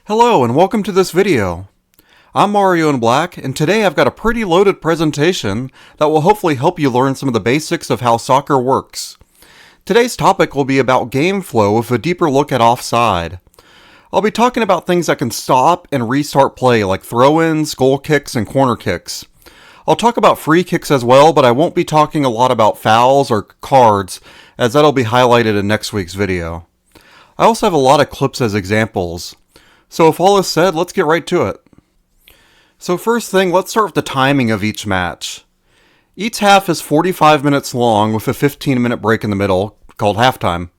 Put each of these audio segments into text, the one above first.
Hello and welcome to this video. I'm Mario in Black, and today I've got a pretty loaded presentation that will hopefully help you learn some of the basics of how soccer works. Today's topic will be about game flow with a deeper look at offside. I'll be talking about things that can stop and restart play like throw-ins, goal kicks, and corner kicks. I'll talk about free kicks as well, but I won't be talking a lot about fouls or cards, as that'll be highlighted in next week's video. I also have a lot of clips as examples. So with all this said, let's get right to it. So first thing, let's start with the timing of each match. Each half is 45 minutes long with a 15-minute break in the middle, called halftime.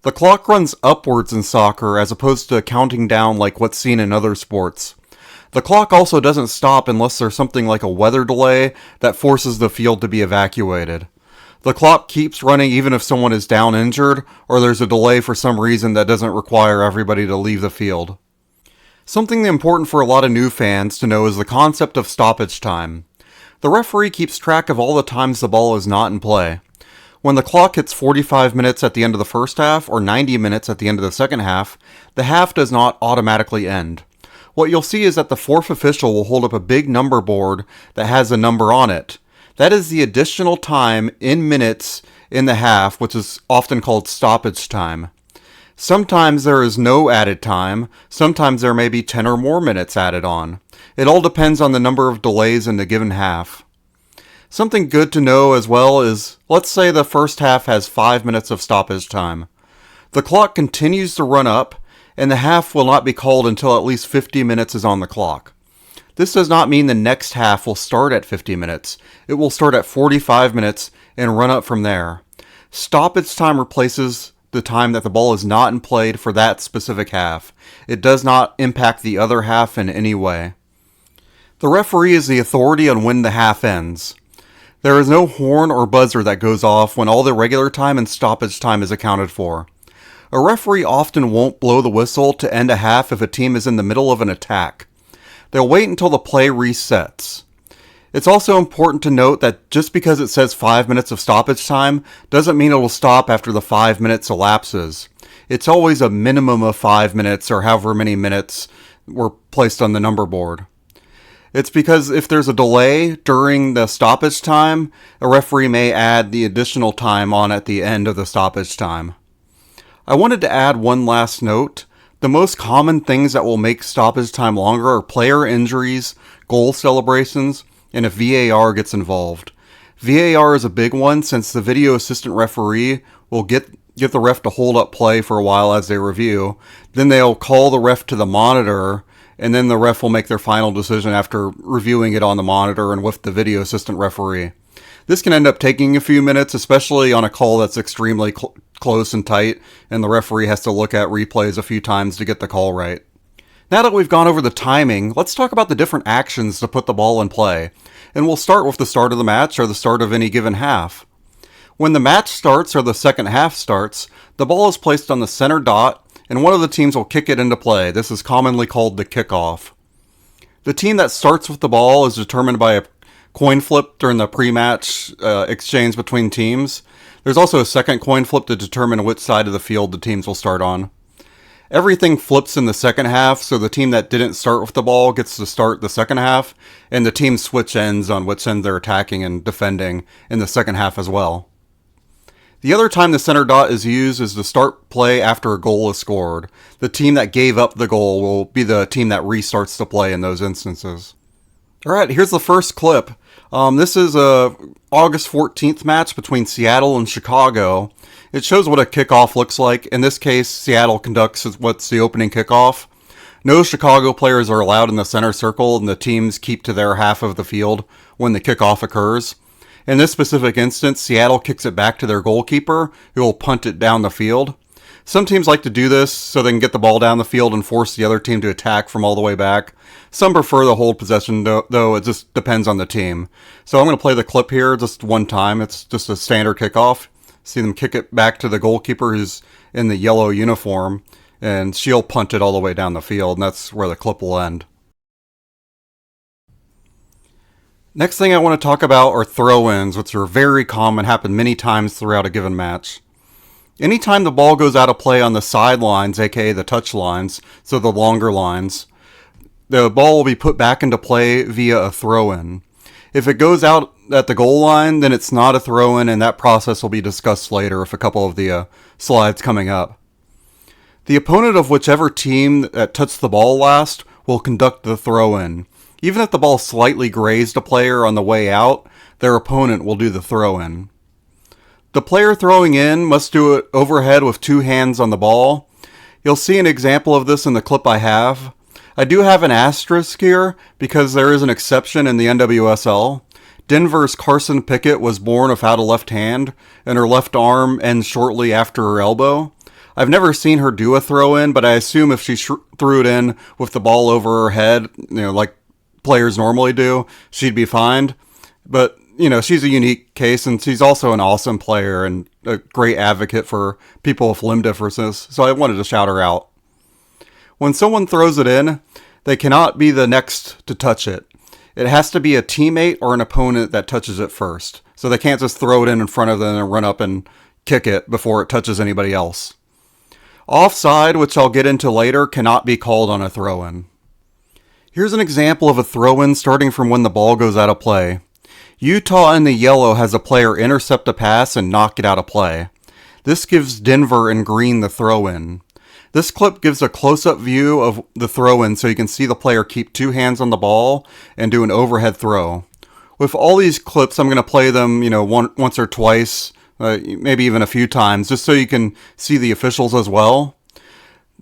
The clock runs upwards in soccer as opposed to counting down like what's seen in other sports. The clock also doesn't stop unless there's something like a weather delay that forces the field to be evacuated. The clock keeps running even if someone is down injured or there's a delay for some reason that doesn't require everybody to leave the field. Something important for a lot of new fans to know is the concept of stoppage time. The referee keeps track of all the times the ball is not in play. When the clock hits 45 minutes at the end of the first half or 90 minutes at the end of the second half, the half does not automatically end. What you'll see is that the fourth official will hold up a big number board that has a number on it. That is the additional time in minutes in the half, which is often called stoppage time. Sometimes there is no added time, sometimes there may be 10 or more minutes added on. It all depends on the number of delays in the given half. Something good to know as well is, let's say the first half has 5 minutes of stoppage time. The clock continues to run up, and the half will not be called until at least 50 minutes is on the clock. This does not mean the next half will start at 50 minutes. It will start at 45 minutes and run up from there. Stoppage time replaces the time that the ball is not in play for that specific half. It does not impact the other half in any way. The referee is the authority on when the half ends. There is no horn or buzzer that goes off when all the regular time and stoppage time is accounted for. A referee often won't blow the whistle to end a half if a team is in the middle of an attack. They'll wait until the play resets. It's also important to note that just because it says 5 minutes of stoppage time doesn't mean it will stop after the 5 minutes elapses. It's always a minimum of 5 minutes or however many minutes were placed on the number board. It's because if there's a delay during the stoppage time, a referee may add the additional time on at the end of the stoppage time. I wanted to add one last note. The most common things that will make stoppage time longer are player injuries, goal celebrations, and if VAR gets involved. VAR is a big one since the video assistant referee will get the ref to hold up play for a while as they review. Then they'll call the ref to the monitor, and then the ref will make their final decision after reviewing it on the monitor and with the video assistant referee. This can end up taking a few minutes, especially on a call that's extremely close and tight, and the referee has to look at replays a few times to get the call right. Now that we've gone over the timing, let's talk about the different actions to put the ball in play. And we'll start with the start of the match or the start of any given half. When the match starts or the second half starts, the ball is placed on the center dot and one of the teams will kick it into play. This is commonly called the kickoff. The team that starts with the ball is determined by a coin flip during the pre-match exchange between teams. There's also a second coin flip to determine which side of the field the teams will start on. Everything flips in the second half, so the team that didn't start with the ball gets to start the second half, and the teams switch ends on which end they're attacking and defending in the second half as well. The other time the center dot is used is to start play after a goal is scored. The team that gave up the goal will be the team that restarts the play in those instances. Alright, here's the first clip. This is a August 14th match between Seattle and Chicago. It shows what a kickoff looks like. In this case, Seattle conducts what's the opening kickoff. No Chicago players are allowed in the center circle, and the teams keep to their half of the field when the kickoff occurs. In this specific instance, Seattle kicks it back to their goalkeeper, who will punt it down the field. Some teams like to do this so they can get the ball down the field and force the other team to attack from all the way back. Some prefer to hold possession, though it just depends on the team. So I'm going to play the clip here just one time. It's just a standard kickoff. See them kick it back to the goalkeeper who's in the yellow uniform, and she'll punt it all the way down the field, and that's where the clip will end. Next thing I want to talk about are throw-ins, which are very common, happen many times throughout a given match. Anytime the ball goes out of play on the sidelines, aka the touch lines, so the longer lines, the ball will be put back into play via a throw-in. If it goes out at the goal line, then it's not a throw-in, and that process will be discussed later with a couple of the slides coming up. The opponent of whichever team that touched the ball last will conduct the throw-in. Even if the ball slightly grazed a player on the way out, their opponent will do the throw-in. The player throwing in must do it overhead with two hands on the ball. You'll see an example of this in the clip I have. I do have an asterisk here because there is an exception in the NWSL. Denver's Carson Pickett was born without a left hand, and her left arm ends shortly after her elbow. I've never seen her do a throw-in, but I assume if she threw it in with the ball over her head, like players normally do, she'd be fine. But, she's a unique case, and she's also an awesome player and a great advocate for people with limb differences, so I wanted to shout her out. When someone throws it in, they cannot be the next to touch it. It has to be a teammate or an opponent that touches it first. So they can't just throw it in front of them and run up and kick it before it touches anybody else. Offside, which I'll get into later, cannot be called on a throw-in. Here's an example of a throw-in starting from when the ball goes out of play. Utah in the yellow has a player intercept a pass and knock it out of play. This gives Denver in green the throw-in. This clip gives a close-up view of the throw-in so you can see the player keep two hands on the ball and do an overhead throw. With all these clips, I'm going to play them, once or twice, maybe even a few times, just so you can see the officials as well.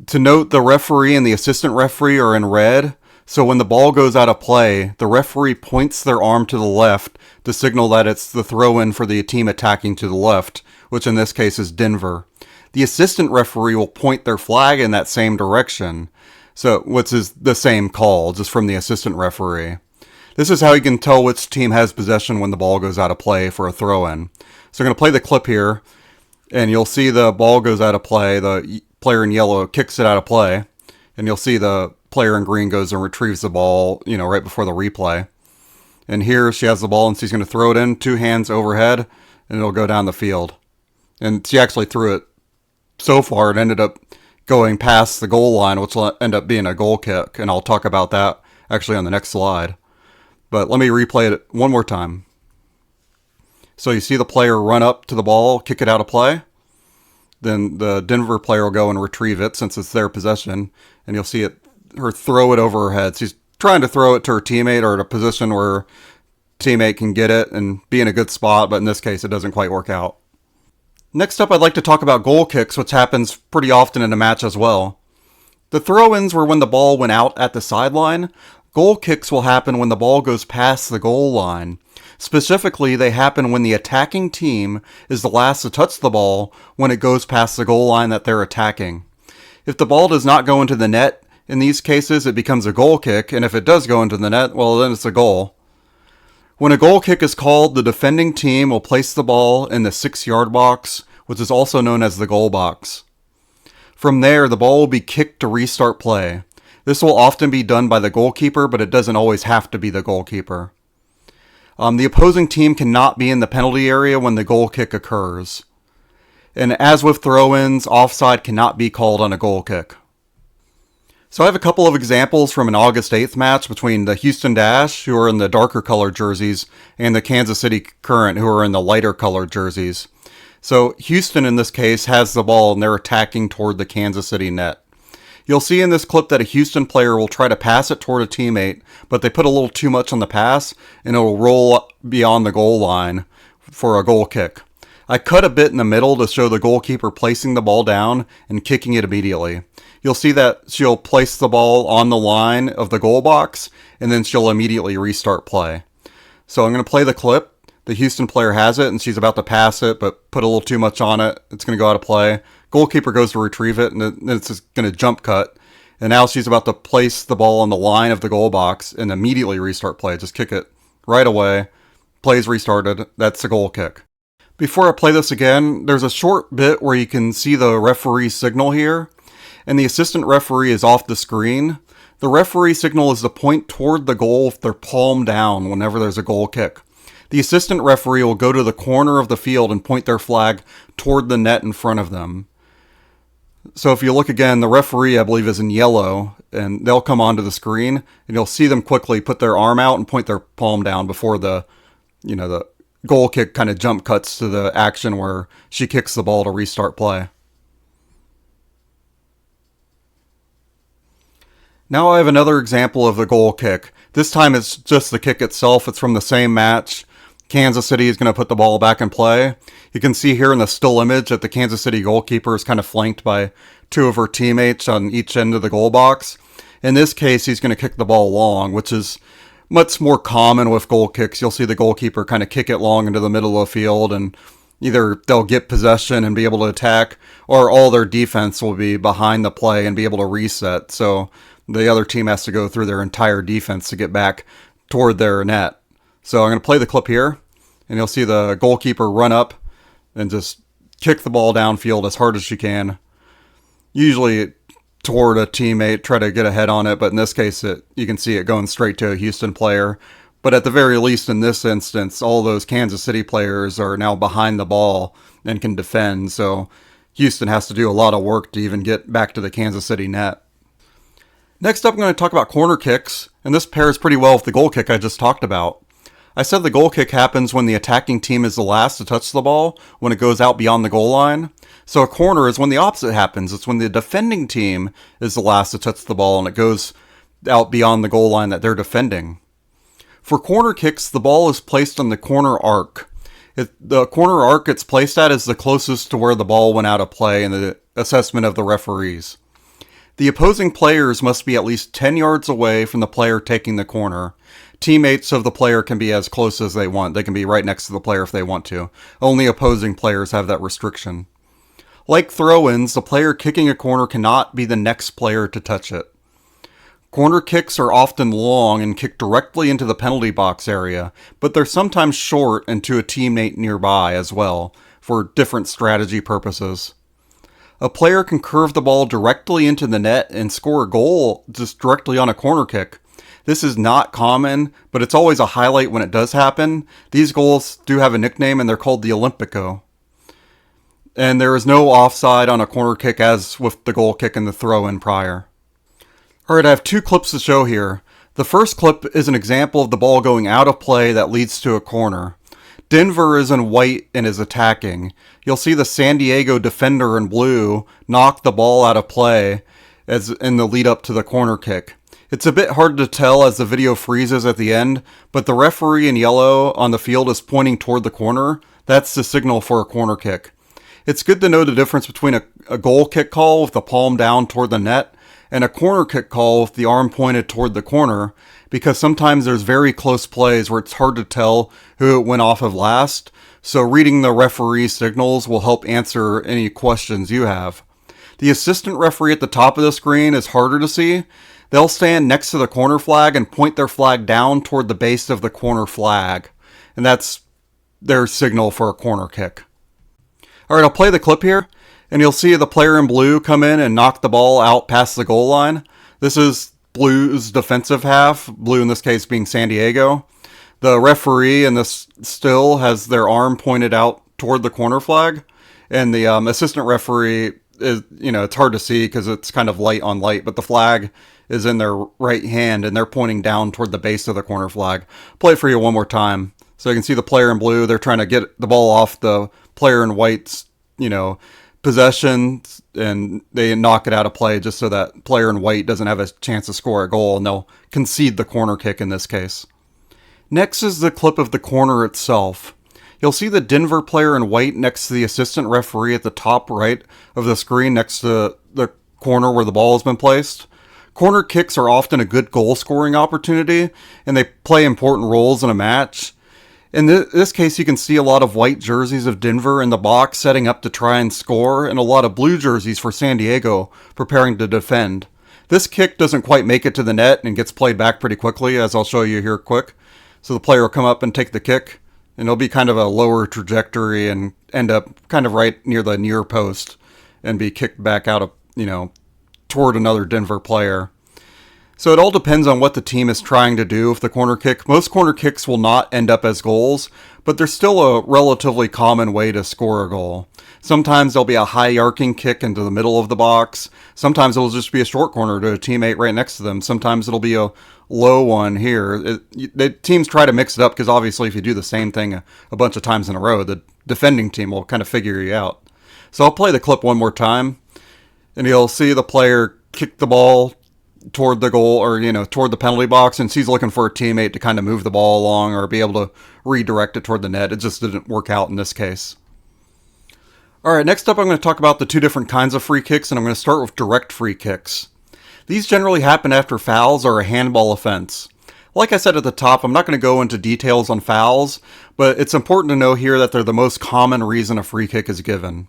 To note, the referee and the assistant referee are in red, so when the ball goes out of play, the referee points their arm to the left to signal that it's the throw-in for the team attacking to the left, which in this case is Denver. The assistant referee will point their flag in that same direction, so which is the same call, just from the assistant referee. This is how you can tell which team has possession when the ball goes out of play for a throw-in. So I'm going to play the clip here, and you'll see the ball goes out of play. The player in yellow kicks it out of play, and you'll see the player in green goes and retrieves the ball, right before the replay. And here she has the ball, and she's going to throw it in, two hands overhead, and it'll go down the field. And she actually threw it so far, it ended up going past the goal line, which will end up being a goal kick, and I'll talk about that actually on the next slide. But let me replay it one more time. So you see the player run up to the ball, kick it out of play. Then the Denver player will go and retrieve it since it's their possession, and you'll see her throw it over her head. She's trying to throw it to her teammate or at a position where her teammate can get it and be in a good spot, but in this case it doesn't quite work out. Next up, I'd like to talk about goal kicks, which happens pretty often in a match as well. The throw-ins were when the ball went out at the sideline. Goal kicks will happen when the ball goes past the goal line. Specifically, they happen when the attacking team is the last to touch the ball when it goes past the goal line that they're attacking. If the ball does not go into the net, in these cases it becomes a goal kick, and if it does go into the net, well, then it's a goal. When a goal kick is called, the defending team will place the ball in the 6-yard box, which is also known as the goal box. From there, the ball will be kicked to restart play. This will often be done by the goalkeeper, but it doesn't always have to be the goalkeeper. The opposing team cannot be in the penalty area when the goal kick occurs. And as with throw-ins, offside cannot be called on a goal kick. So I have a couple of examples from an August 8th match between the Houston Dash, who are in the darker colored jerseys, and the Kansas City Current, who are in the lighter colored jerseys. So Houston, in this case, has the ball and they're attacking toward the Kansas City net. You'll see in this clip that a Houston player will try to pass it toward a teammate, but they put a little too much on the pass, and it will roll beyond the goal line for a goal kick. I cut a bit in the middle to show the goalkeeper placing the ball down and kicking it immediately. You'll see that she'll place the ball on the line of the goal box, and then she'll immediately restart play. So I'm going to play the clip. The Houston player has it, and she's about to pass it, but put a little too much on it. It's going to go out of play. Goalkeeper goes to retrieve it, and then it's just going to jump cut. And now she's about to place the ball on the line of the goal box and immediately restart play. Just kick it right away. Play's restarted. That's a goal kick. Before I play this again, there's a short bit where you can see the referee signal here, and the assistant referee is off the screen. The referee signal is to point toward the goal with their palm down whenever there's a goal kick. The assistant referee will go to the corner of the field and point their flag toward the net in front of them. So if you look again, the referee, I believe, is in yellow, and they'll come onto the screen, and you'll see them quickly put their arm out and point their palm down before the goal kick kind of jump cuts to the action where she kicks the ball to restart play. Now I have another example of the goal kick. This time it's just the kick itself. It's from the same match. Kansas City is going to put the ball back in play. You can see here in the still image that the Kansas City goalkeeper is kind of flanked by two of her teammates on each end of the goal box. In this case, he's going to kick the ball long, which is much more common with goal kicks. You'll see the goalkeeper kind of kick it long into the middle of the field, and either they'll get possession and be able to attack, or all their defense will be behind the play and be able to reset. So the other team has to go through their entire defense to get back toward their net. So I'm going to play the clip here, and you'll see the goalkeeper run up and just kick the ball downfield as hard as she can. Usually toward a teammate, try to get ahead on it, but in this case, you can see it going straight to a Houston player. But at the very least, in this instance, all those Kansas City players are now behind the ball and can defend, so Houston has to do a lot of work to even get back to the Kansas City net. Next up, I'm going to talk about corner kicks, and this pairs pretty well with the goal kick I just talked about. I said the goal kick happens when the attacking team is the last to touch the ball, when it goes out beyond the goal line. So a corner is when the opposite happens. It's when the defending team is the last to touch the ball and it goes out beyond the goal line that they're defending. For corner kicks, the ball is placed on the corner arc. The corner arc it's placed at is the closest to where the ball went out of play in the assessment of the referees. The opposing players must be at least 10 yards away from the player taking the corner. Teammates of the player can be as close as they want. They can be right next to the player if they want to. Only opposing players have that restriction. Like throw-ins, the player kicking a corner cannot be the next player to touch it. Corner kicks are often long and kick directly into the penalty box area, but they're sometimes short and to a teammate nearby as well, for different strategy purposes. A player can curve the ball directly into the net and score a goal just directly on a corner kick. This is not common, but it's always a highlight when it does happen. These goals do have a nickname, and they're called the Olympico. And there is no offside on a corner kick as with the goal kick and the throw-in prior. Alright, I have two clips to show here. The first clip is an example of the ball going out of play that leads to a corner. Denver is in white and is attacking. You'll see the San Diego defender in blue knock the ball out of play as in the lead up to the corner kick. It's a bit hard to tell as the video freezes at the end, but the referee in yellow on the field is pointing toward the corner. That's the signal for a corner kick. It's good to know the difference between a goal kick call with the palm down toward the net and a corner kick call with the arm pointed toward the corner, because sometimes there's very close plays where it's hard to tell who it went off of last, so reading the referee signals will help answer any questions you have. The assistant referee at the top of the screen is harder to see. They'll stand next to the corner flag and point their flag down toward the base of the corner flag, and that's their signal for a corner kick. Alright, I'll play the clip here, and you'll see the player in blue come in and knock the ball out past the goal line. This is blue's defensive half, blue in this case being San Diego. The referee in this still has their arm pointed out toward the corner flag, and the assistant referee is, it's hard to see because it's kind of light on light, but the flag is in their right hand and they're pointing down toward the base of the corner flag. Play it for you one more time. So you can see the player in blue, they're trying to get the ball off the player in white's, possession, and they knock it out of play just so that player in white doesn't have a chance to score a goal, and they'll concede the corner kick in this case. Next is the clip of the corner itself. You'll see the Denver player in white next to the assistant referee at the top right of the screen next to the corner where the ball has been placed. Corner kicks are often a good goal scoring opportunity, and they play important roles in a match. In this case, you can see a lot of white jerseys of Denver in the box setting up to try and score, and a lot of blue jerseys for San Diego preparing to defend. This kick doesn't quite make it to the net and gets played back pretty quickly, as I'll show you here quick. So the player will come up and take the kick, and it'll be kind of a lower trajectory and end up kind of right near the near post and be kicked back out of, toward another Denver player. So it all depends on what the team is trying to do with the corner kick. Most corner kicks will not end up as goals, but there's still a relatively common way to score a goal. Sometimes there'll be a high arcing kick into the middle of the box. Sometimes it'll just be a short corner to a teammate right next to them. Sometimes it'll be a low one here. The teams try to mix it up because obviously if you do the same thing a bunch of times in a row, the defending team will kind of figure you out. So I'll play the clip one more time, and you'll see the player kick the ball toward the goal, or toward the penalty box, and he's looking for a teammate to kind of move the ball along or be able to redirect it toward the net. It just didn't work out in this case. Alright, next up I'm going to talk about the two different kinds of free kicks, and I'm going to start with direct free kicks. These generally happen after fouls or a handball offense. Like I said at the top, I'm not going to go into details on fouls, but it's important to know here that they're the most common reason a free kick is given.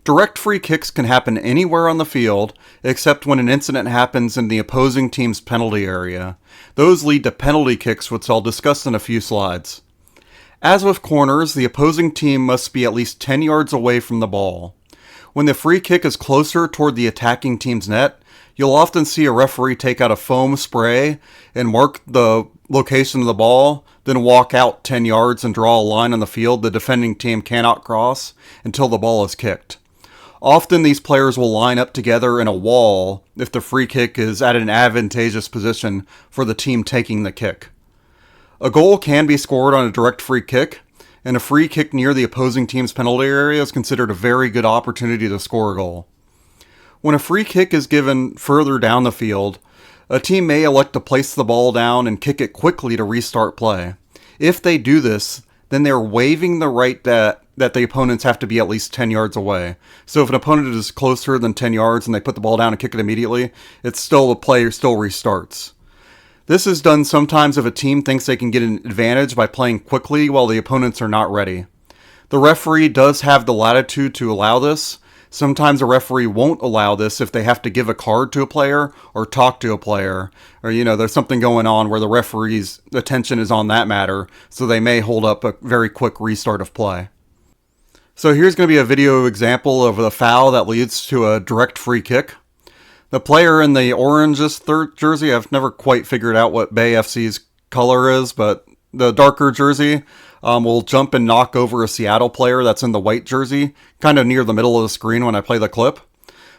Direct free kicks can happen anywhere on the field, except when an incident happens in the opposing team's penalty area. Those lead to penalty kicks, which I'll discuss in a few slides. As with corners, the opposing team must be at least 10 yards away from the ball. When the free kick is closer toward the attacking team's net, you'll often see a referee take out a foam spray and mark the location of the ball, then walk out 10 yards and draw a line on the field the defending team cannot cross until the ball is kicked. Often these players will line up together in a wall if the free kick is at an advantageous position for the team taking the kick. A goal can be scored on a direct free kick, and a free kick near the opposing team's penalty area is considered a very good opportunity to score a goal. When a free kick is given further down the field, a team may elect to place the ball down and kick it quickly to restart play. If they do this, then they're waiving the right that the opponents have to be at least 10 yards away. So if an opponent is closer than 10 yards and they put the ball down and kick it immediately, the player still restarts. This is done sometimes if a team thinks they can get an advantage by playing quickly while the opponents are not ready. The referee does have the latitude to allow this. Sometimes a referee won't allow this if they have to give a card to a player or talk to a player, or there's something going on where the referee's attention is on that matter, so they may hold up a very quick restart of play. So here's going to be a video example of the foul that leads to a direct free kick. The player in the orangest third jersey, I've never quite figured out what Bay FC's color is, but the darker jersey will jump and knock over a Seattle player that's in the white jersey, kind of near the middle of the screen when I play the clip.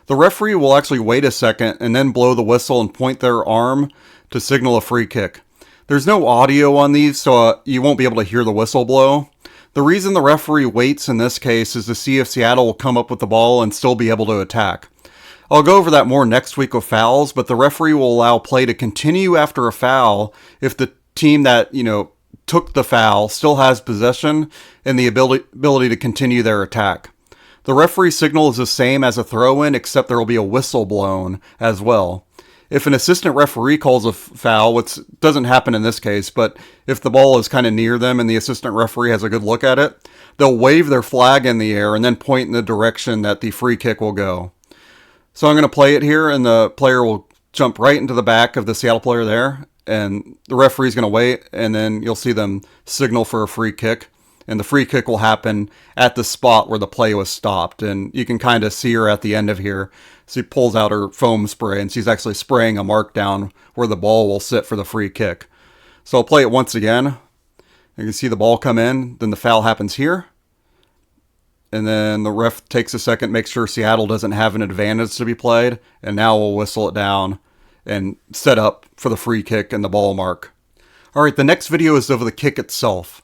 The referee will actually wait a second and then blow the whistle and point their arm to signal a free kick. There's no audio on these, so you won't be able to hear the whistle blow. The reason the referee waits in this case is to see if Seattle will come up with the ball and still be able to attack. I'll go over that more next week with fouls, but the referee will allow play to continue after a foul if the team that, took the foul still has possession and the ability to continue their attack. The referee signal is the same as a throw-in, except there will be a whistle blown as well. If an assistant referee calls a foul, which doesn't happen in this case, but if the ball is kind of near them and the assistant referee has a good look at it, they'll wave their flag in the air and then point in the direction that the free kick will go. So I'm going to play it here, and the player will jump right into the back of the Seattle player there, and the referee's going to wait, and then you'll see them signal for a free kick. And the free kick will happen at the spot where the play was stopped. And you can kind of see her at the end of here. She pulls out her foam spray, and she's actually spraying a mark down where the ball will sit for the free kick. So I'll play it once again. You can see the ball come in, then the foul happens here. And then the ref takes a second, makes sure Seattle doesn't have an advantage to be played, and now we'll whistle it down and set up for the free kick and the ball mark. Alright, the next video is of the kick itself.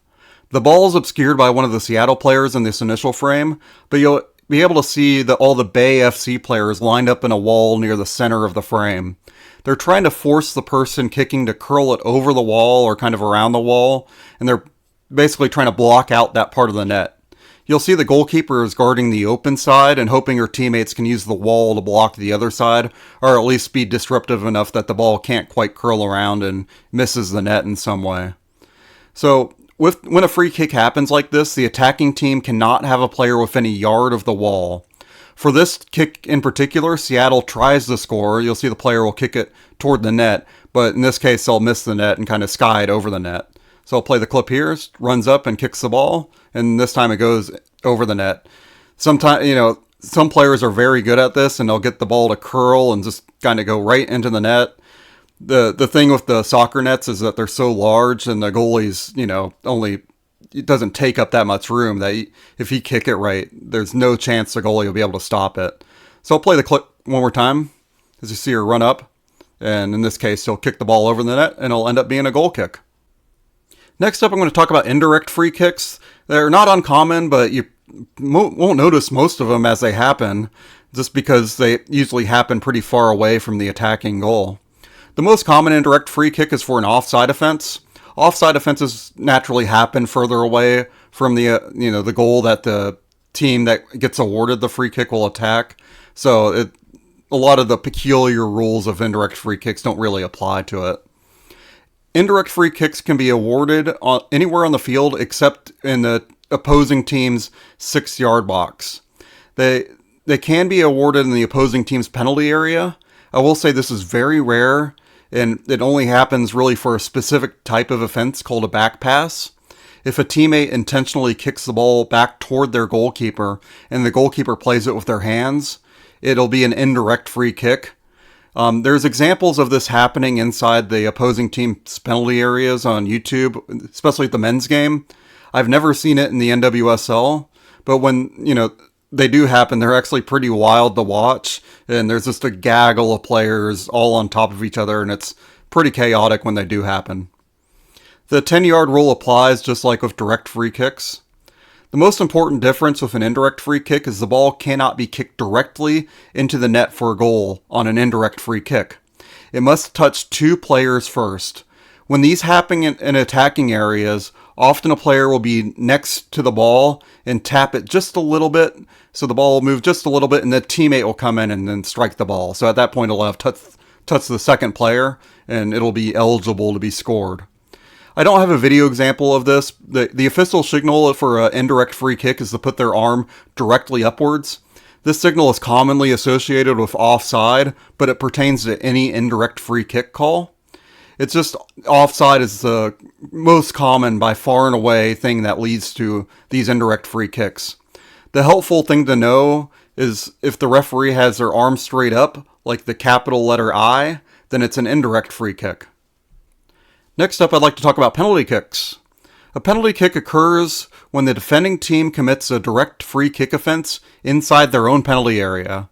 The ball is obscured by one of the Seattle players in this initial frame, but you'll be able to see all the Bay FC players lined up in a wall near the center of the frame. They're trying to force the person kicking to curl it over the wall or kind of around the wall, and they're basically trying to block out that part of the net. You'll see the goalkeeper is guarding the open side and hoping her teammates can use the wall to block the other side, or at least be disruptive enough that the ball can't quite curl around and misses the net in some way. So, when a free kick happens like this, the attacking team cannot have a player within a yard of the wall. For this kick in particular, Seattle tries to score. You'll see the player will kick it toward the net, but in this case they'll miss the net and kind of sky it over the net. So I'll play the clip here, runs up and kicks the ball, and this time it goes over the net. Sometimes, some players are very good at this, and they'll get the ball to curl and just kind of go right into the net. The thing with the soccer nets is that they're so large and the goalie's, only, it doesn't take up that much room that if he kick it right, there's no chance the goalie will be able to stop it. So I'll play the clip one more time as you see her run up. And in this case, he'll kick the ball over the net and it'll end up being a goal kick. Next up, I'm going to talk about indirect free kicks. They're not uncommon, but you won't notice most of them as they happen, just because they usually happen pretty far away from the attacking goal. The most common indirect free kick is for an offside offense. Offside offenses naturally happen further away from the goal that the team that gets awarded the free kick will attack. So a lot of the peculiar rules of indirect free kicks don't really apply to it. Indirect free kicks can be awarded anywhere on the field except in the opposing team's 6-yard box. They can be awarded in the opposing team's penalty area. I will say this is very rare, and it only happens really for a specific type of offense called a back pass. If a teammate intentionally kicks the ball back toward their goalkeeper and the goalkeeper plays it with their hands, it'll be an indirect free kick. There's examples of this happening inside the opposing team's penalty areas on YouTube, especially at the men's game. I've never seen it in the NWSL, but when, they do happen, they're actually pretty wild to watch, and there's just a gaggle of players all on top of each other, and it's pretty chaotic when they do happen. The 10-yard rule applies just like with direct free kicks. The most important difference with an indirect free kick is the ball cannot be kicked directly into the net for a goal on an indirect free kick. It must touch 2 players first. When these happen in attacking areas, often a player will be next to the ball and tap it just a little bit, so the ball will move just a little bit and the teammate will come in and then strike the ball. So at that point it'll have touched the second player and it'll be eligible to be scored. I don't have a video example of this. The official signal for an indirect free kick is to put their arm directly upwards. This signal is commonly associated with offside, but it pertains to any indirect free kick call. It's just offside is the most common by far and away thing that leads to these indirect free kicks. The helpful thing to know is if the referee has their arm straight up, like the capital letter I, then it's an indirect free kick. Next up, I'd like to talk about penalty kicks. A penalty kick occurs when the defending team commits a direct free kick offense inside their own penalty area.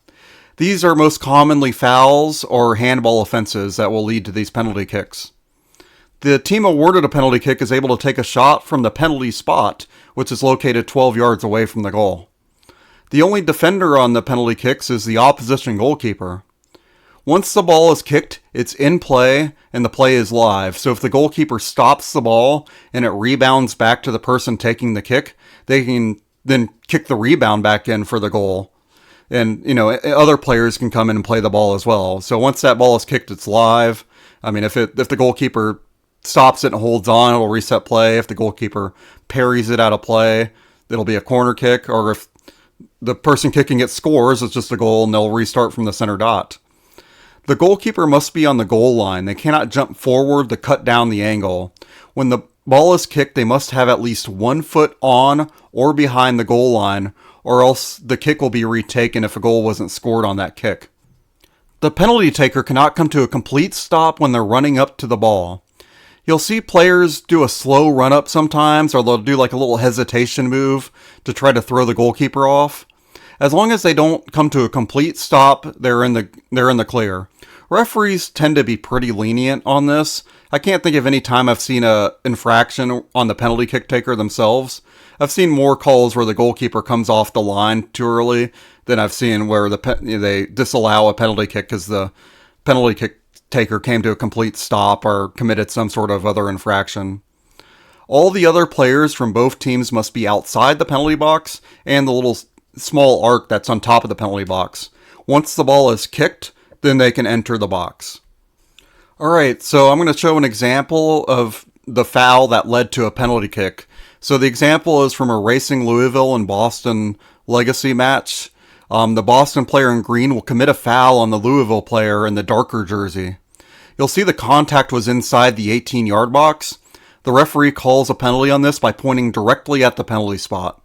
These are most commonly fouls or handball offenses that will lead to these penalty kicks. The team awarded a penalty kick is able to take a shot from the penalty spot, which is located 12 yards away from the goal. The only defender on the penalty kicks is the opposition goalkeeper. Once the ball is kicked, it's in play and the play is live. So if the goalkeeper stops the ball and it rebounds back to the person taking the kick, they can then kick the rebound back in for the goal. And, other players can come in and play the ball as well. So once that ball is kicked, it's live. I mean, if the goalkeeper stops it and holds on, it'll reset play. If the goalkeeper parries it out of play, it'll be a corner kick. Or if the person kicking it scores, it's just a goal and they'll restart from the center dot. The goalkeeper must be on the goal line. They cannot jump forward to cut down the angle. When the ball is kicked, they must have at least 1 foot on or behind the goal line, or else the kick will be retaken if a goal wasn't scored on that kick. The penalty taker cannot come to a complete stop when they're running up to the ball. You'll see players do a slow run up sometimes, or they'll do like a little hesitation move to try to throw the goalkeeper off. As long as they don't come to a complete stop, they're in the clear. Referees tend to be pretty lenient on this. I can't think of any time I've seen a infraction on the penalty kick taker themselves. I've seen more calls where the goalkeeper comes off the line too early than I've seen where they disallow a penalty kick because the penalty kick taker came to a complete stop or committed some sort of other infraction. All the other players from both teams must be outside the penalty box and the little small arc that's on top of the penalty box. Once the ball is kicked, then they can enter the box. Alright, so I'm going to show an example of the foul that led to a penalty kick. So the example is from a Racing Louisville and Boston legacy match. The Boston player in green will commit a foul on the Louisville player in the darker jersey. You'll see the contact was inside the 18-yard box. The referee calls a penalty on this by pointing directly at the penalty spot.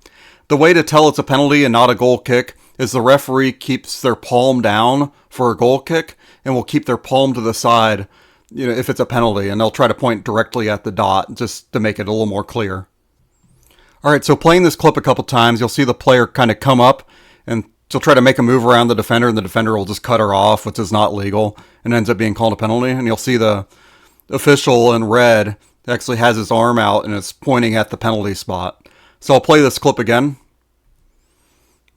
The way to tell it's a penalty and not a goal kick is the referee keeps their palm down for a goal kick and will keep their palm to the side if it's a penalty, and they'll try to point directly at the dot just to make it a little more clear. All right, so playing this clip a couple times, you'll see the player kind of come up, and she'll try to make a move around the defender, and the defender will just cut her off, which is not legal, and ends up being called a penalty. And you'll see the official in red actually has his arm out, and it's pointing at the penalty spot. So I'll play this clip again,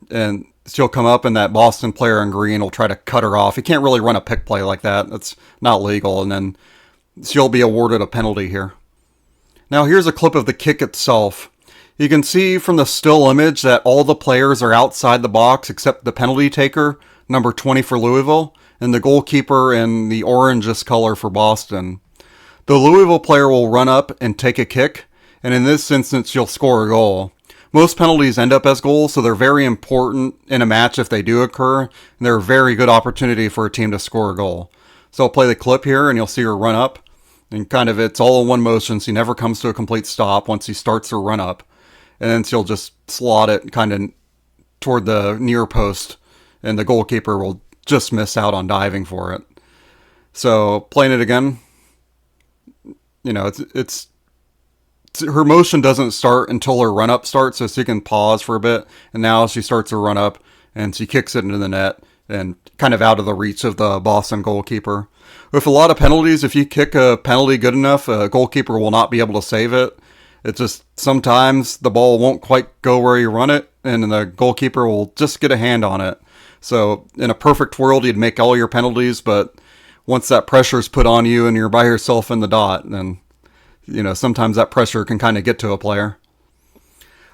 and she'll come up, and that Boston player in green will try to cut her off. He can't really run a pick play like that. That's not legal, and then she'll be awarded a penalty here. Now here's a clip of the kick itself. You can see from the still image that all the players are outside the box except the penalty taker, number 20 for Louisville, and the goalkeeper in the orangish color for Boston. The Louisville player will run up and take a kick, and in this instance she'll score a goal. Most penalties end up as goals, so they're very important in a match if they do occur, and they're a very good opportunity for a team to score a goal. So I'll play the clip here, and you'll see her run up, and kind of it's all in one motion, so she never comes to a complete stop once she starts her run up. And then she'll just slot it kind of toward the near post, and the goalkeeper will just miss out on diving for it. So playing it again, it's her motion doesn't start until her run up starts, so she can pause for a bit. And now she starts her run up, and she kicks it into the net, and kind of out of the reach of the Boston goalkeeper. With a lot of penalties, if you kick a penalty good enough, a goalkeeper will not be able to save it. It's just sometimes the ball won't quite go where you run it, and the goalkeeper will just get a hand on it. So in a perfect world, you'd make all your penalties, but once that pressure is put on you and you're by yourself in the dot, then sometimes that pressure can kind of get to a player.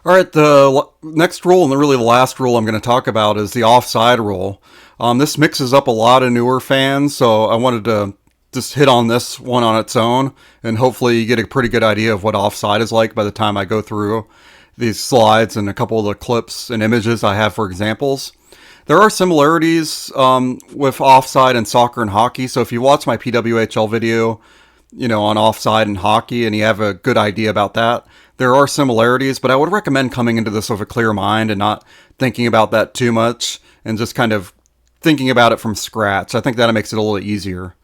All right, the next rule, and really the last rule I'm going to talk about, is the offside rule. This mixes up a lot of newer fans, so I wanted to just hit on this one on its own, and hopefully you get a pretty good idea of what offside is like by the time I go through these slides and a couple of the clips and images I have for examples. There are similarities with offside in soccer and hockey, so if you watch my PWHL video, on offside and hockey, and you have a good idea about that, there are similarities, but I would recommend coming into this with a clear mind and not thinking about that too much, and just kind of thinking about it from scratch. I think that makes it a little easier.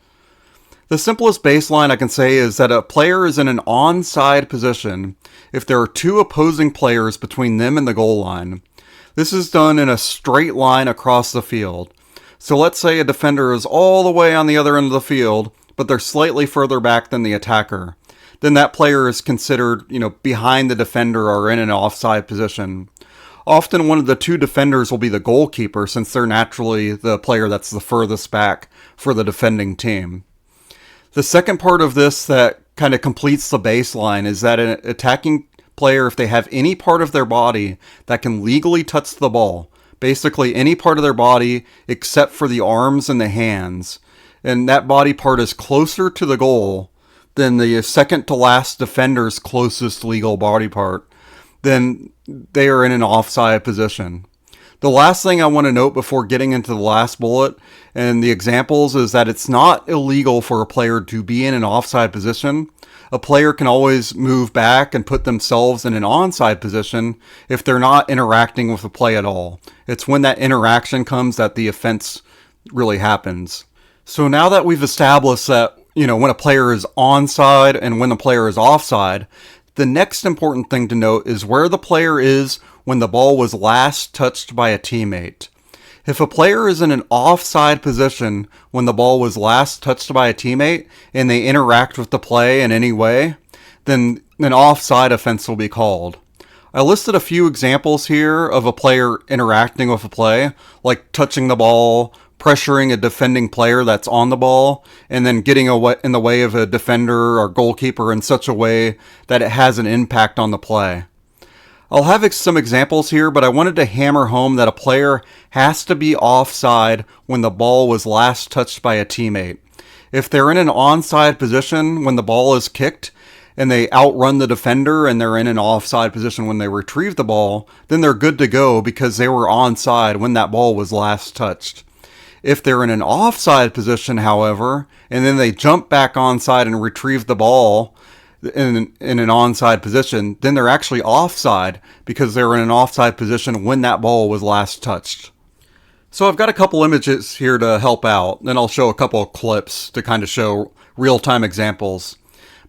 The simplest baseline I can say is that a player is in an onside position if there are two opposing players between them and the goal line. This is done in a straight line across the field. So let's say a defender is all the way on the other end of the field, but they're slightly further back than the attacker. Then that player is considered, behind the defender or in an offside position. Often one of the two defenders will be the goalkeeper, since they're naturally the player that's the furthest back for the defending team. The second part of this that kind of completes the baseline is that an attacking player, if they have any part of their body that can legally touch the ball, basically any part of their body except for the arms and the hands, and that body part is closer to the goal than the second to last defender's closest legal body part, then they are in an offside position. The last thing I want to note before getting into the last bullet and the examples is that it's not illegal for a player to be in an offside position. A player can always move back and put themselves in an onside position if they're not interacting with the play at all. It's when that interaction comes that the offense really happens. So now that we've established that, when a player is onside and when the player is offside, the next important thing to note is where the player is when the ball was last touched by a teammate. If a player is in an offside position when the ball was last touched by a teammate and they interact with the play in any way, then an offside offense will be called. I listed a few examples here of a player interacting with a play, like touching the ball, pressuring a defending player that's on the ball, and then getting in the way of a defender or goalkeeper in such a way that it has an impact on the play. I'll have some examples here, but I wanted to hammer home that a player has to be offside when the ball was last touched by a teammate. If they're in an onside position when the ball is kicked, and they outrun the defender and they're in an offside position when they retrieve the ball, then they're good to go because they were onside when that ball was last touched. If they're in an offside position, however, and then they jump back onside and retrieve the ball in an onside position, then they're actually offside because they were in an offside position when that ball was last touched. So I've got a couple images here to help out, then I'll show a couple of clips to kind of show real-time examples.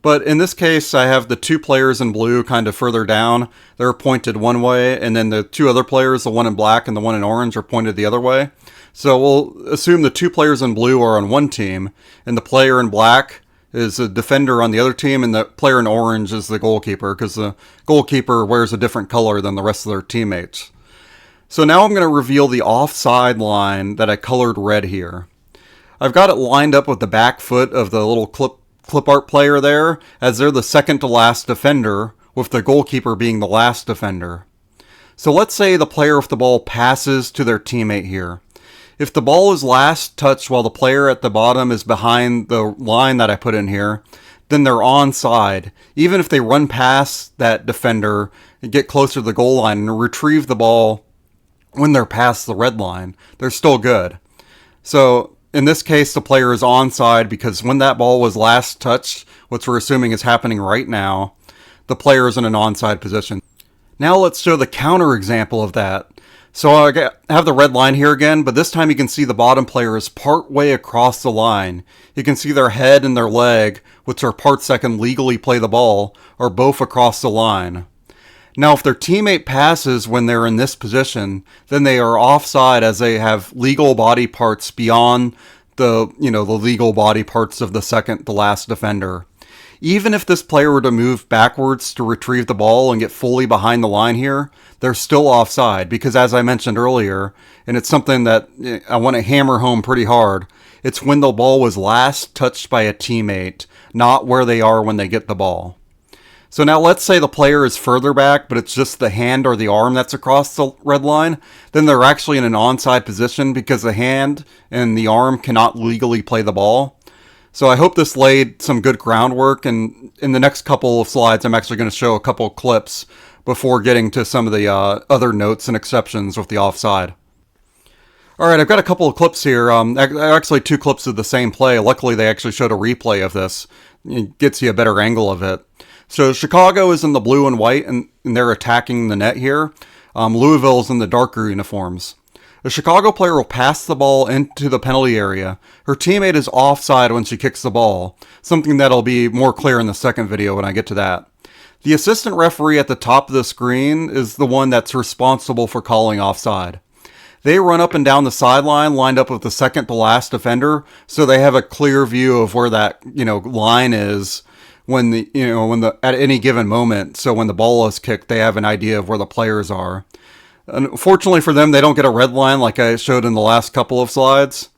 But in this case, I have the two players in blue kind of further down. They're pointed one way, and then the two other players, the one in black and the one in orange, are pointed the other way. So we'll assume the two players in blue are on one team, and the player in black is a defender on the other team, and the player in orange is the goalkeeper, because the goalkeeper wears a different color than the rest of their teammates. So now I'm going to reveal the offside line that I colored red here. I've got it lined up with the back foot of the little clip art player there, as they're the second to last defender, with the goalkeeper being the last defender. So let's say the player with the ball passes to their teammate here. If the ball is last touched while the player at the bottom is behind the line that I put in here, then they're onside, even if they run past that defender and get closer to the goal line and retrieve the ball when they're past the red line. They're still good. So in this case, the player is onside because when that ball was last touched, which we're assuming is happening right now, the player is in an onside position. Now let's show the counter example of that. So I have the red line here again, but this time you can see the bottom player is part way across the line. You can see their head and their leg, which are parts that can legally play the ball, are both across the line. Now, if their teammate passes when they're in this position, then they are offside as they have legal body parts beyond the legal body parts of the second to last defender. Even if this player were to move backwards to retrieve the ball and get fully behind the line here, they're still offside because, as I mentioned earlier, and it's something that I want to hammer home pretty hard, it's when the ball was last touched by a teammate, not where they are when they get the ball. So now let's say the player is further back, but it's just the hand or the arm that's across the red line. Then they're actually in an onside position because the hand and the arm cannot legally play the ball. So I hope this laid some good groundwork, and in the next couple of slides, I'm actually going to show a couple of clips before getting to some of the other notes and exceptions with the offside. Alright, I've got a couple of clips here, actually two clips of the same play. Luckily, they actually showed a replay of this. It gets you a better angle of it. So Chicago is in the blue and white, and they're attacking the net here. Louisville is in the darker uniforms. A Chicago player will pass the ball into the penalty area. Her teammate is offside when she kicks the ball, something that'll be more clear in the second video when I get to that. The assistant referee at the top of the screen is the one that's responsible for calling offside. They run up and down the sideline, lined up with the second to last defender, so they have a clear view of where that line is when at any given moment. So when the ball is kicked, they have an idea of where the players are. Unfortunately for them, they don't get a red line like I showed in the last couple of slides.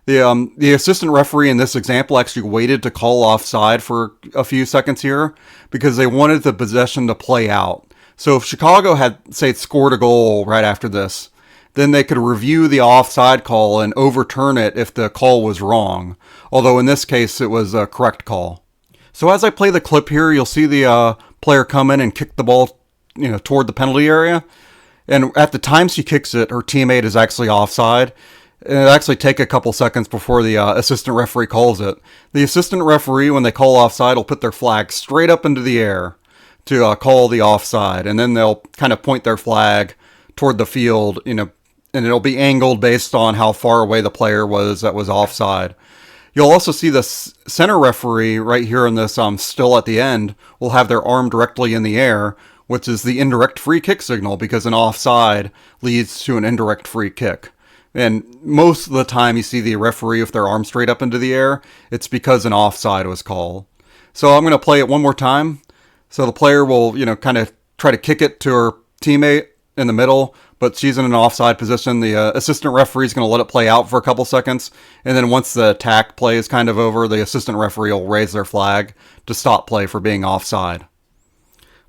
The assistant referee in this example actually waited to call offside for a few seconds here because they wanted the possession to play out. So if Chicago had, say, scored a goal right after this, then they could review the offside call and overturn it if the call was wrong. Although in this case, it was a correct call. So as I play the clip here, you'll see the player come in and kick the ball, toward the penalty area. And at the time she kicks it, her teammate is actually offside. And it'll actually take a couple seconds before the assistant referee calls it. The assistant referee, when they call offside, will put their flag straight up into the air to call the offside. And then they'll kind of point their flag toward the field, and it'll be angled based on how far away the player was that was offside. You'll also see the center referee right here in this still at the end will have their arm directly in the air, which is the indirect free kick signal because an offside leads to an indirect free kick. And most of the time you see the referee with their arm straight up into the air, it's because an offside was called. So I'm going to play it one more time. So the player will, kind of try to kick it to her teammate in the middle, but she's in an offside position. The assistant referee is going to let it play out for a couple seconds. And then once the attack play is kind of over, the assistant referee will raise their flag to stop play for being offside.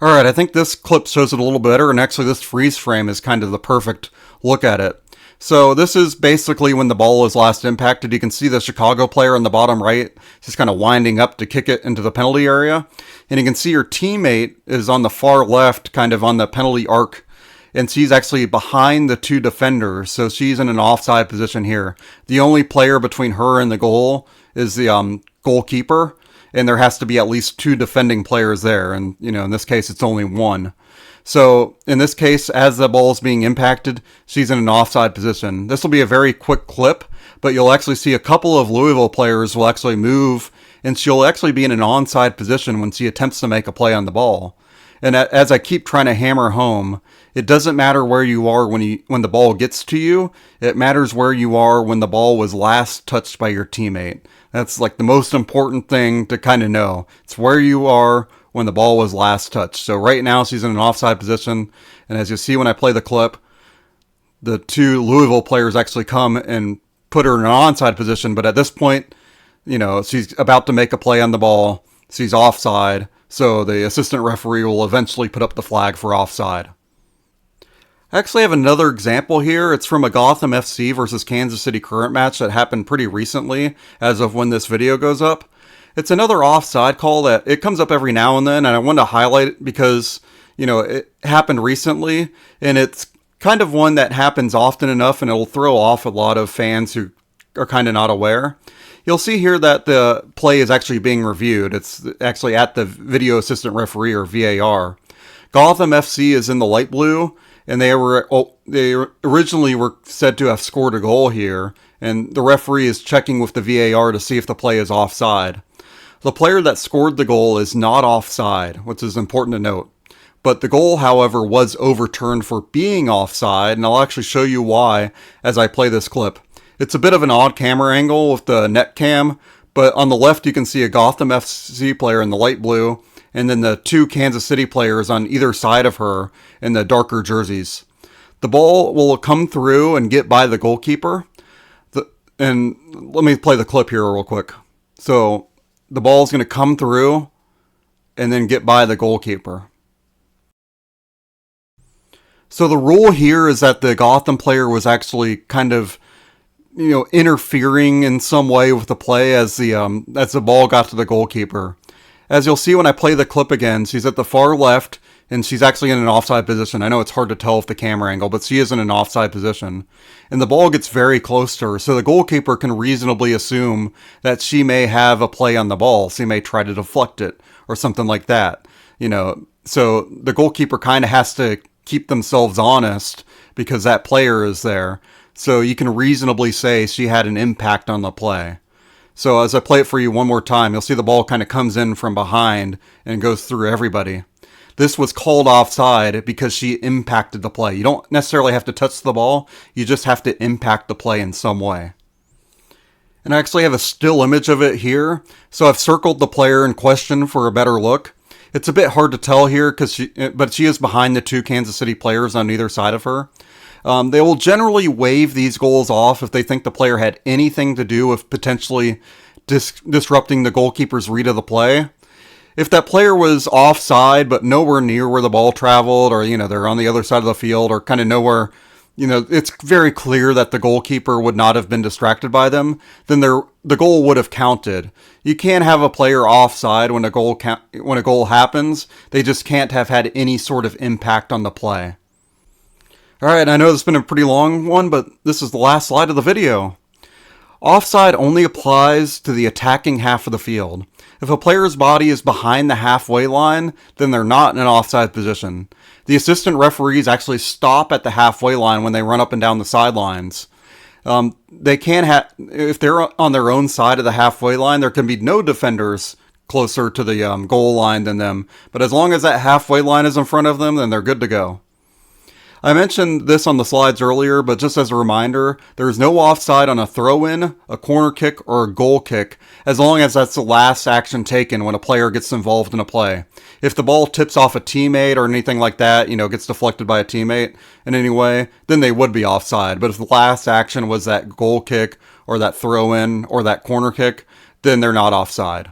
Alright, I think this clip shows it a little better, and actually this freeze frame is kind of the perfect look at it. So this is basically when the ball is last impacted. You can see the Chicago player in the bottom right. She's kind of winding up to kick it into the penalty area. And you can see her teammate is on the far left, kind of on the penalty arc. And she's actually behind the two defenders, so she's in an offside position here. The only player between her and the goal is the goalkeeper. And there has to be at least two defending players there. And, in this case, it's only one. So, in this case, as the ball is being impacted, she's in an offside position. This will be a very quick clip, but you'll actually see a couple of Louisville players will actually move and she'll actually be in an onside position when she attempts to make a play on the ball. And as I keep trying to hammer home, it doesn't matter where you are when the ball gets to you. It matters where you are when the ball was last touched by your teammate. That's like the most important thing to kind of know. It's where you are when the ball was last touched. So right now she's in an offside position, and as you see when I play the clip, the two Louisville players actually come and put her in an onside position, but at this point, she's about to make a play on the ball. She's offside, so the assistant referee will eventually put up the flag for offside. I actually have another example here. It's from a Gotham FC versus Kansas City Current match that happened pretty recently, as of when this video goes up. It's another offside call that it comes up every now and then, and I wanted to highlight it because, it happened recently, and it's kind of one that happens often enough, and it'll throw off a lot of fans who are kind of not aware. You'll see here that the play is actually being reviewed. It's actually at the video assistant referee, or VAR. Gotham FC is in the light blue, and they originally were said to have scored a goal here, and the referee is checking with the VAR to see if the play is offside. The player that scored the goal is not offside, which is important to note. But the goal, however, was overturned for being offside, and I'll actually show you why as I play this clip. It's a bit of an odd camera angle with the net cam, but on the left you can see a Gotham FC player in the light blue, and then the two Kansas City players on either side of her in the darker jerseys. The ball will come through and get by the goalkeeper. And let me play the clip here real quick. So the ball is going to come through and then get by the goalkeeper. So the rule here is that the Gotham player was actually kind of, interfering in some way with the play as the ball got to the goalkeeper. As you'll see when I play the clip again, she's at the far left, and she's actually in an offside position. I know it's hard to tell with the camera angle, but she is in an offside position. And the ball gets very close to her, so the goalkeeper can reasonably assume that she may have a play on the ball. She may try to deflect it, or something like that. So the goalkeeper kind of has to keep themselves honest because that player is there. So you can reasonably say she had an impact on the play. So as I play it for you one more time, you'll see the ball kind of comes in from behind and goes through everybody. This was called offside because she impacted the play. You don't necessarily have to touch the ball. You just have to impact the play in some way. And I actually have a still image of it here. So I've circled the player in question for a better look. It's a bit hard to tell here, but she is behind the two Kansas City players on either side of her. They will generally wave these goals off if they think the player had anything to do with potentially disrupting the goalkeeper's read of the play. If that player was offside but nowhere near where the ball traveled, or they're on the other side of the field, or kind of nowhere, it's very clear that the goalkeeper would not have been distracted by them, then the goal would have counted. You can't have a player offside when a goal happens. They just can't have had any sort of impact on the play. Alright, I know this has been a pretty long one, but this is the last slide of the video. Offside only applies to the attacking half of the field. If a player's body is behind the halfway line, then they're not in an offside position. The assistant referees actually stop at the halfway line when they run up and down the sidelines. They can't have, if they're on their own side of the halfway line, there can be no defenders closer to the goal line than them. But as long as that halfway line is in front of them, then they're good to go. I mentioned this on the slides earlier, but just as a reminder, there is no offside on a throw-in, a corner kick, or a goal kick, as long as that's the last action taken when a player gets involved in a play. If the ball tips off a teammate or anything like that, gets deflected by a teammate in any way, then they would be offside. But if the last action was that goal kick, or that throw-in, or that corner kick, then they're not offside.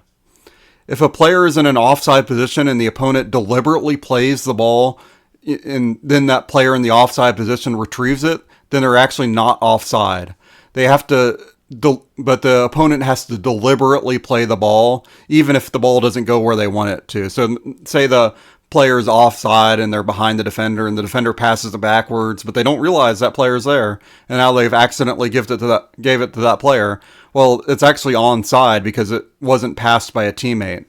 If a player is in an offside position and the opponent deliberately plays the ball, and then that player in the offside position retrieves it, then they're actually not offside. They have to, but the opponent has to deliberately play the ball, even if the ball doesn't go where they want it to. So say the player's offside and they're behind the defender, and the defender passes it backwards, but they don't realize that player's there, and now they've accidentally gave it to that player. Well, it's actually onside because it wasn't passed by a teammate.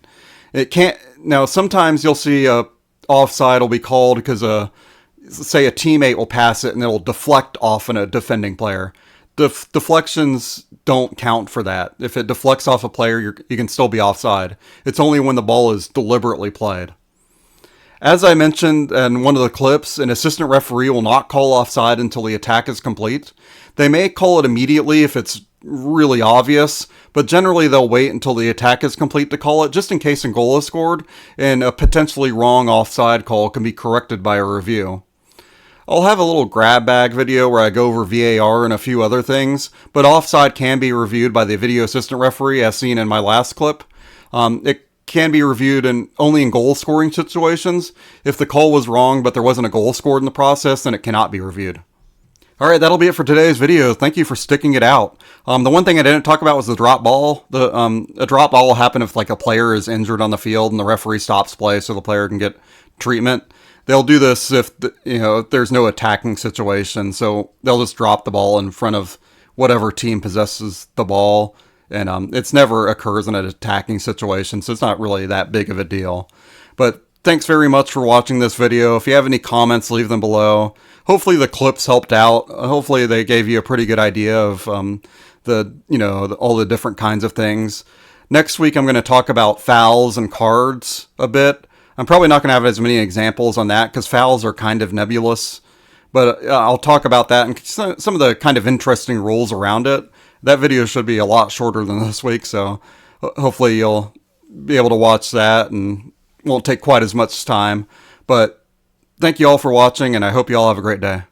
It can't. Now, sometimes you'll see offside will be called because say a teammate will pass it and it'll deflect off on a defending player. deflections don't count for that. If it deflects off a player, you can still be offside. It's only when the ball is deliberately played. As I mentioned in one of the clips, an assistant referee will not call offside until the attack is complete. They may call it immediately if it's really obvious, but generally they'll wait until the attack is complete to call it, just in case a goal is scored, and a potentially wrong offside call can be corrected by a review. I'll have a little grab bag video where I go over VAR and a few other things, but offside can be reviewed by the video assistant referee as seen in my last clip. It can be reviewed only in goal scoring situations. If the call was wrong but there wasn't a goal scored in the process, then it cannot be reviewed. Alright, that'll be it for today's video. Thank you for sticking it out. The one thing I didn't talk about was the drop ball. A drop ball will happen if like a player is injured on the field and the referee stops play so the player can get treatment. They'll do this if there's no attacking situation, so they'll just drop the ball in front of whatever team possesses the ball, and it's never occurs in an attacking situation, so it's not really that big of a deal. But thanks very much for watching this video. If you have any comments, leave them below. Hopefully the clips helped out. Hopefully they gave you a pretty good idea of all the different kinds of things. Next week I'm going to talk about fouls and cards a bit. I'm probably not going to have as many examples on that because fouls are kind of nebulous, but I'll talk about that and some of the kind of interesting rules around it. That video should be a lot shorter than this week, so hopefully you'll be able to watch that and won't take quite as much time. But thank you all for watching, and I hope you all have a great day.